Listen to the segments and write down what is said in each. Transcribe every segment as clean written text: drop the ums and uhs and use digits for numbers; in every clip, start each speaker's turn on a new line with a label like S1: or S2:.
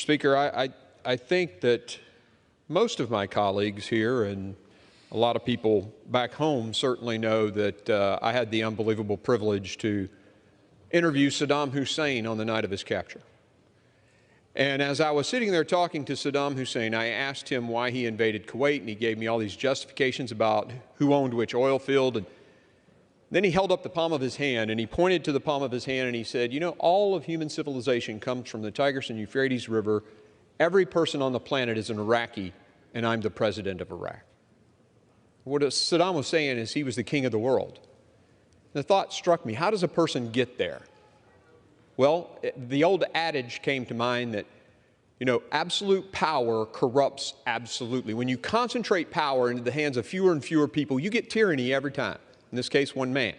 S1: Speaker, I think that most of my colleagues here and a lot of people back home certainly know that I had the unbelievable privilege to interview Saddam Hussein on the night of his capture. And as I was sitting there talking to Saddam Hussein, I asked him why he invaded Kuwait, and he gave me all these justifications about who owned which oil field. And then he held up the palm of his hand, and he pointed to the palm of his hand, and he said, you know, all of human civilization comes from the Tigris and Euphrates River. Every person on the planet is an Iraqi, and I'm the president of Iraq. What Saddam was saying is he was the king of the world. The thought struck me, how does a person get there? Well, the old adage came to mind that, you know, absolute power corrupts absolutely. When you concentrate power into the hands of fewer and fewer people, you get tyranny every time. In this case, one man.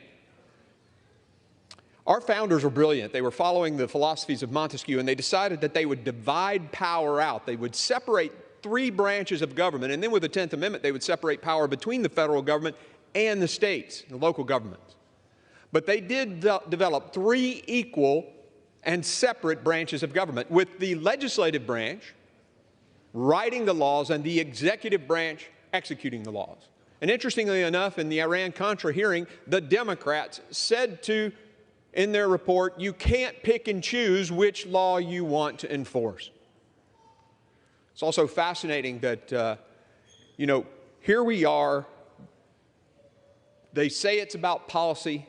S1: Our founders were brilliant. They were following the philosophies of Montesquieu, and they decided that they would divide power out. They would separate three branches of government, and then with the 10th Amendment, they would separate power between the federal government and the states, the local governments. But they did develop three equal and separate branches of government, with the legislative branch writing the laws and the executive branch executing the laws. And interestingly enough, in the Iran-Contra hearing, the Democrats said in their report, you can't pick and choose which law you want to enforce. It's also fascinating that, you know, here we are. They say it's about policy.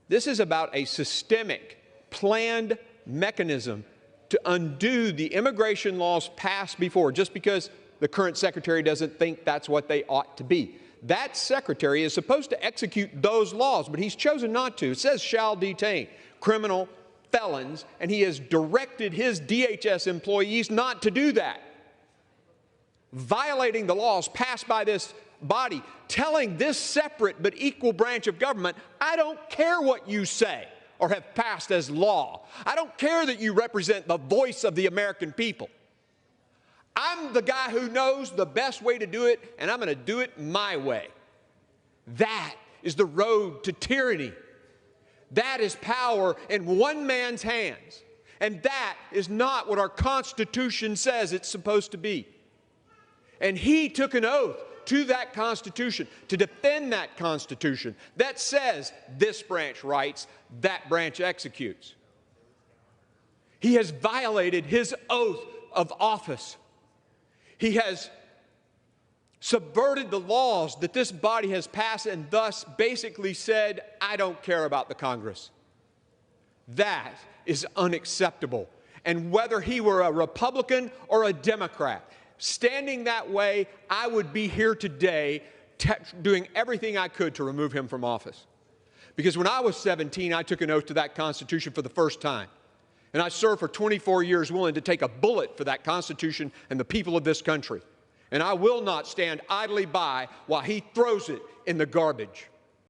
S1: This is about a systemic, planned mechanism to undo the immigration laws passed before, just because the current secretary doesn't think that's what they ought to be. That secretary is supposed to execute those laws, but he's chosen not to. It says shall detain criminal felons, and he has directed his DHS employees not to do that, violating the laws passed by this body, telling this separate but equal branch of government, I don't care what you say or have passed as law. I don't care that you represent the voice of the American people. I'm the guy who knows the best way to do it, and I'm going to do it my way. That is the road to tyranny. That is power in one man's hands. And that is not what our Constitution says it's supposed to be. And he took an oath to that Constitution, to defend that Constitution that says this branch writes, that branch executes. He has violated his oath of office. He has subverted the laws that this body has passed and thus basically said, I don't care about the Congress. That is unacceptable. And whether he were a Republican or a Democrat, standing that way, I would be here today doing everything I could to remove him from office. Because when I was 17, I took an oath to that Constitution for the first time. And I served for 24 years willing to take a bullet for that Constitution and the people of this country. And I will not stand idly by while he throws it in the garbage.